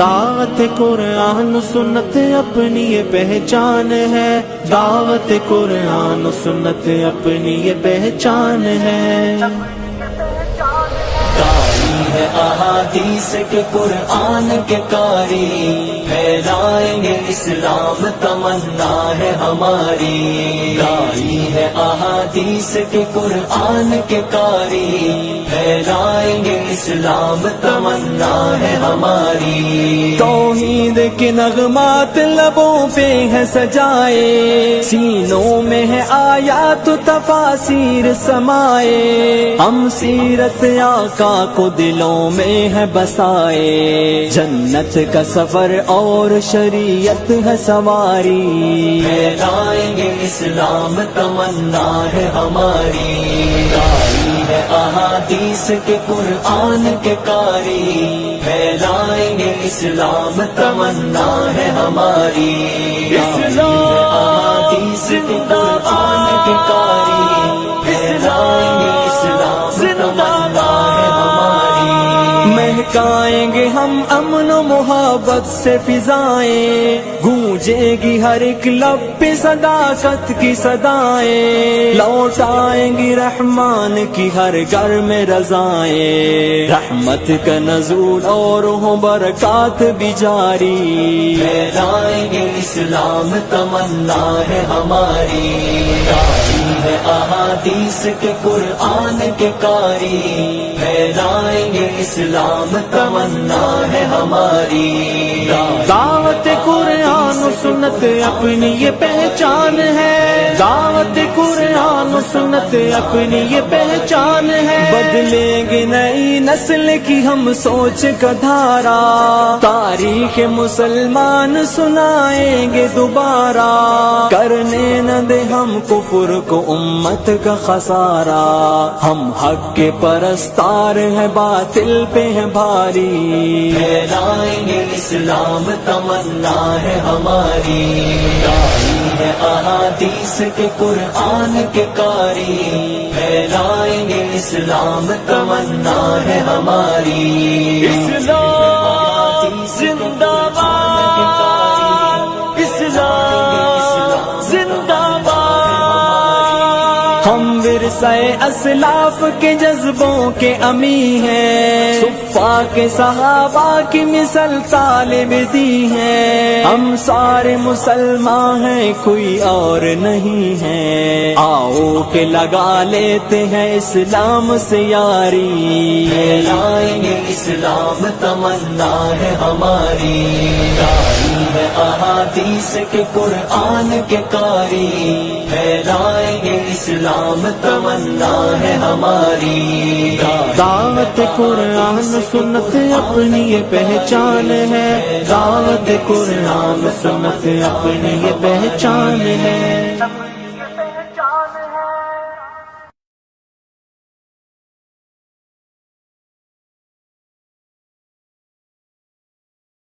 دعوت قرآن و سنت اپنی یہ پہچان ہے، دعوت قرآن و سنت اپنی یہ پہچان ہے۔ داعی ہے احادیث کے قرآن کے قاری، پھیلائیں گے اسلام تمنا ہے ہماری۔ داعی ہے احادیث کے قرآن کے قاری، پھیلائیں گے اسلام تمنا ہے ہماری۔ توحید کے نغمات لبوں پہ ہے سجائے، سینوں میں ہے آیات و تفاسیر سمائے، ہم سیرت آقا کو دلوں میں ہے بسائے، جنت کا سفر اور شریعت ہے سواری، پھیلائیں گے اسلام تمنا ہے ہماری۔ داعی ہے احادیث کے قرآن کے قاری، پھیلائیں گے اسلام تمنا ہے ہماری۔ احادیث کے قرآن کے قاری، پھیلائیں گے اسلام تمنا ہے ہماری۔ مہکائیں گے ہم امن و محبت سے فضائیں، گونجے گی ہر ایک لب پہ صداقت کی صدائیں، لوٹائیں گی رحمان کی ہر گھر میں رضائیں، رحمت کا نزول اور ہوں برکات بھی جاری، پھیلائیں گے اسلام تمنا ہے ہماری۔ داعی ہے احادیث کے قرآن کے قاری، پھیلائیں گے اسلام تمنا ہے ہماری۔ دعوت قرآن و سنت اپنی یہ پہچان ہے، دعوت قرآن و سنت اپنی یہ پہچان ہے، بدلیں گے نئی نسل کی ہم سوچ کا دھارا، تاریخ مسلمان سنائیں گے دوبارہ، کرنے نہ دے ہم کفر کو امت کا خسارہ، ہم حق کے پرستار ہیں باطل پہ ہیں بھاری، پھیلائیں گے اسلام تمنا ہے ہماری۔ داعی ہے احادیث کے قرآن کے قاری، پھیلائیں گے اسلام تمنا ہے ہماری۔ اسلام زندہ باد، اسلام زندہ باد، ہم ورثہ اسلاف کے جذبوں کے امی ہیں، صفا کے صحابہ کی مثل طالب دی ہیں، ہم سارے مسلمان ہیں کوئی اور نہیں ہے، آؤ کہ لگا لیتے ہیں اسلام سے یاری، پھیلائیں گے اسلام تمنا ہے ہماری۔ داعی ہے احادیث کے قرآن کے قاری، پھیلائیں گے اسلام تمنا ہے ہماری۔ دعوت قرآن سنت اپنی یہ پہچان ہے، دعوت قرآن سنت اپنی یہ پہچان ہے۔